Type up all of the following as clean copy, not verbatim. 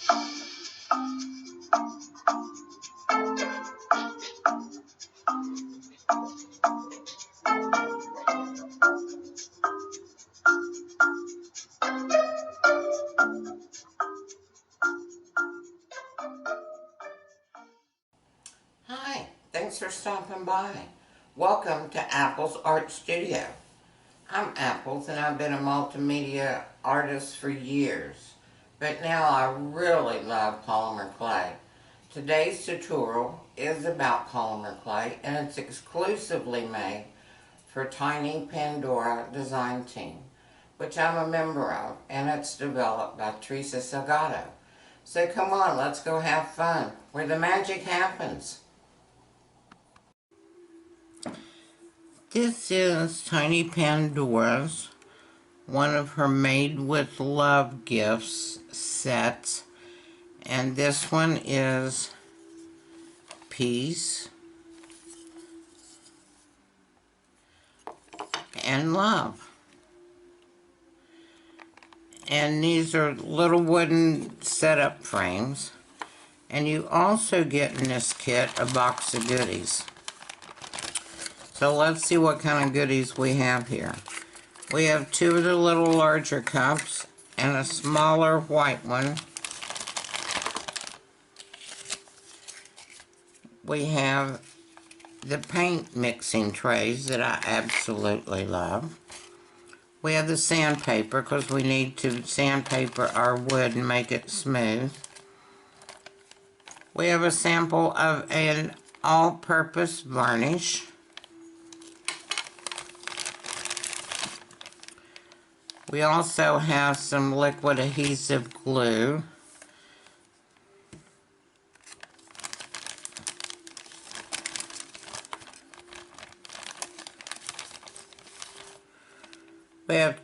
Hi, thanks for stopping by. Welcome to Apple's Art Studio. I'm Apples and I've been a multimedia artist for years, but now I really love polymer clay. Today's tutorial is about polymer clay and it's exclusively made for Tiny Pandora Design Team, which I'm a member of, and it's developed by Teresa Salgado. So come on, let's go have fun, where the magic happens. This is Tiny Pandora's, one of her Made with Love gifts sets, and this one is Peace and Love. And these are little wooden setup frames, and you also get in this kit a box of goodies. So let's see what kind of goodies we have here. We have two of the little larger cups and a smaller white one. We have the paint mixing trays that I absolutely love. We have the sandpaper because we need to sandpaper our wood and make it smooth. We have a sample of an all-purpose varnish. We also have some liquid adhesive glue. We have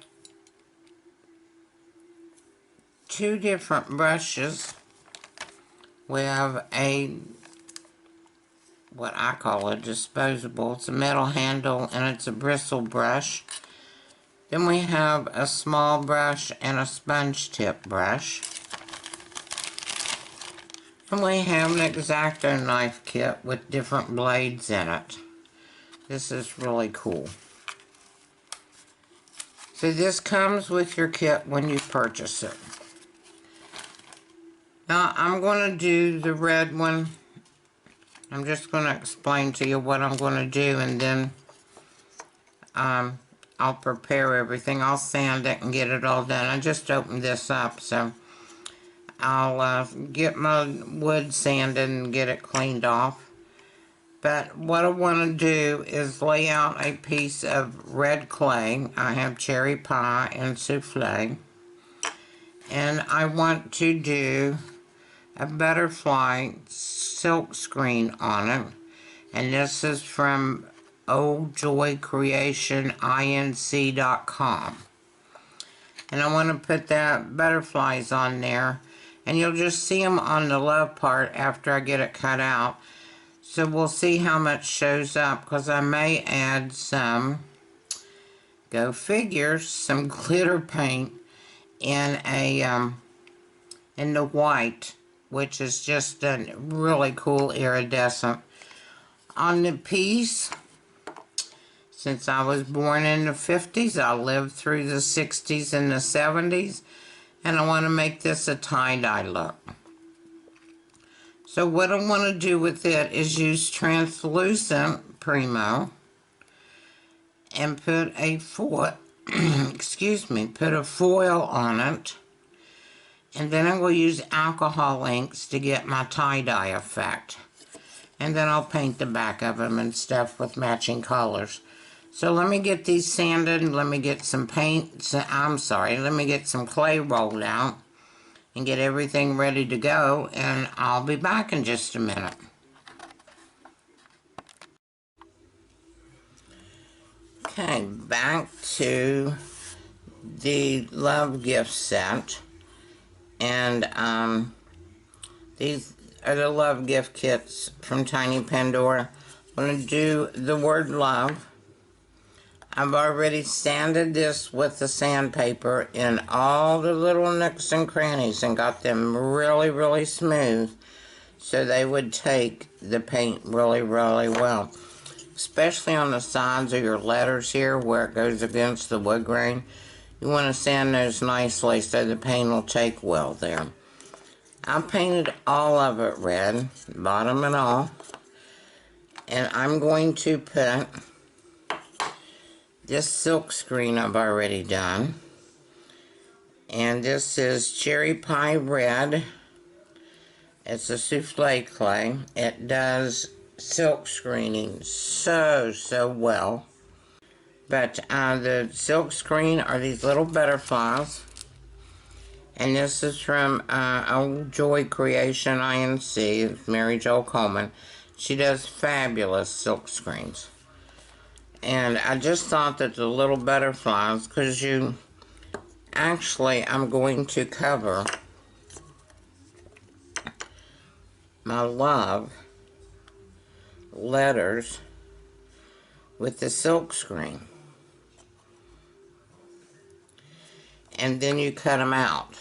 two different brushes. We have what I call a disposable. It's a metal handle and it's a bristle brush. Then we have a small brush and a sponge tip brush. And we have an X-Acto knife kit with different blades in it. This is really cool. So this comes with your kit when you purchase it. Now I'm going to do the red one. I'm just going to explain to you what I'm going to do, and then I'll prepare everything. I'll sand it and get it all done. I just opened this up, so I'll get my wood sanded and get it cleaned off. But what I want to do is lay out a piece of red clay. I have cherry pie and souffle. And I want to do a butterfly silk screen on it. And this is from oldjoycreationinc.com. And I want to put that butterflies on there, and you'll just see them on the love part after I get it cut out. So we'll see how much shows up, because I may add some, go figure, some glitter paint in the white, which is just a really cool iridescent. On the piece, since I was born in the 50s, I lived through the 60s and the 70s, and I want to make this a tie-dye look. So what I want to do with it is use translucent Primo and put a foil, put a foil on it, and then I'm going to use alcohol inks to get my tie-dye effect. And then I'll paint the back of them and stuff with matching colors. So let me get these sanded, and let me get some paint, let me get some clay rolled out and get everything ready to go, and I'll be back in just a minute. Okay, back to the love gift set, and these are the love gift kits from Tiny Pandora. I'm going to do the word love. I've already sanded this with the sandpaper in all the little nooks and crannies and got them really, really smooth so they would take the paint really, really well. Especially on the sides of your letters here where it goes against the wood grain. You want to sand those nicely so the paint will take well there. I painted all of it red, bottom and all. And I'm going to put this silk screen I've already done. And this is Cherry Pie Red. It's a souffle clay. It does silk screening so well. But the silk screen are these little butterflies. And this is from Old Joy Creation INC, Mary Jo Coleman. She does fabulous silk screens. And I just thought that the little butterflies, because I'm going to cover my love letters with the silk screen. And then you cut them out.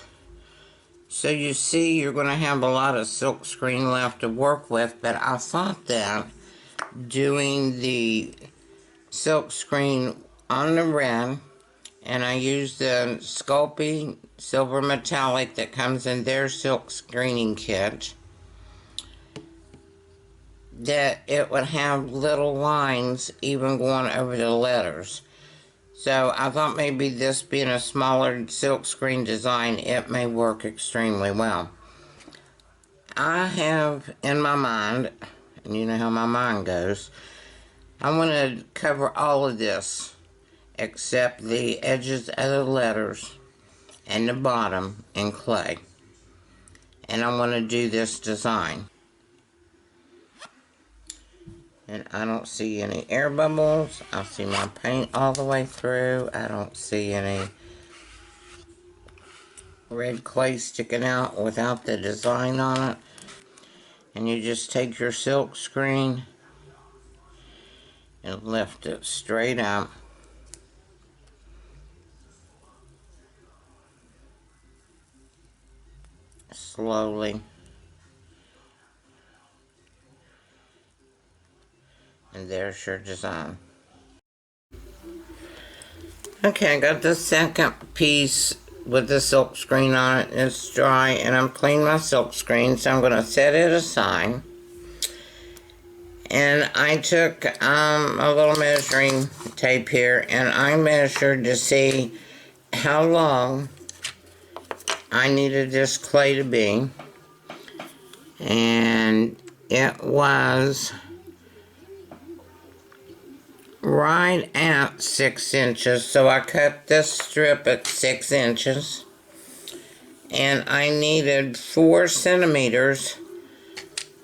So you see you're going to have a lot of silk screen left to work with, but I thought that doing the silk screen on the red, and I used the Sculpey Silver Metallic that comes in their silk screening kit, that it would have little lines even going over the letters. So I thought maybe this being a smaller silk screen design, it may work extremely well. I have in my mind, and you know how my mind goes, I want to cover all of this except the edges of the letters and the bottom in clay. And I want to do this design. And I don't see any air bubbles. I see my paint all the way through. I don't see any red clay sticking out without the design on it. And you just take your silk screen and lift it straight up. Slowly. And there's your design. Okay, I got the second piece with the silk screen on it. It's dry and I'm cleaning my silk screen, so I'm going to set it aside. And I took a little measuring tape here and I measured to see how long I needed this clay to be. And it was right at 6 inches, so I cut this strip at 6 inches, and I needed 4 centimeters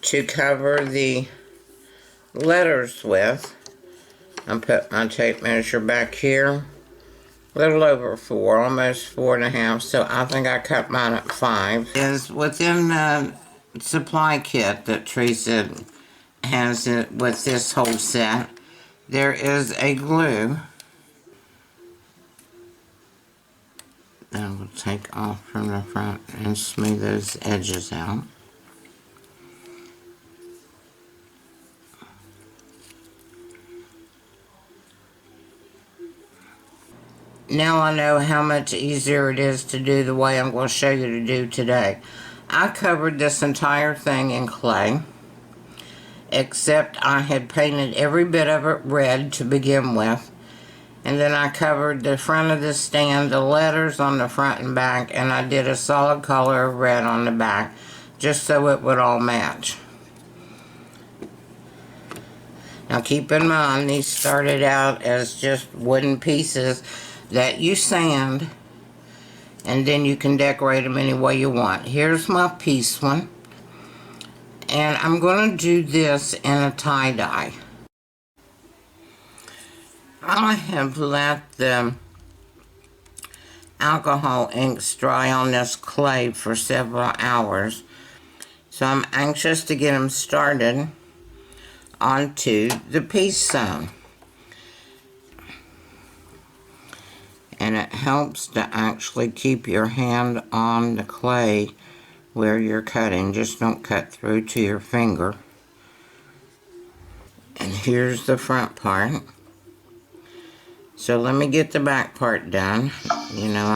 to cover the letters with. I put my tape measure back here, a little over 4, almost 4.5, so I think I cut mine at 5. Is within the supply kit that Teresa has it with this whole set. There is a glue that I will take off from the front and smooth those edges out. Now I know how much easier it is to do the way I'm going to show you to do today. I covered this entire thing in clay, except I had painted every bit of it red to begin with. And then I covered the front of the stand, the letters on the front and back, and I did a solid color of red on the back, just so it would all match. Now keep in mind, these started out as just wooden pieces that you sand, and then you can decorate them any way you want. Here's my piece one. And I'm going to do this in a tie-dye. I have let the alcohol inks dry on this clay for several hours, so I'm anxious to get them started onto the piece sewn. and it helps to actually keep your hand on the clay where you're cutting. Just don't cut through to your finger. And here's the front part. So let me get the back part done. You know,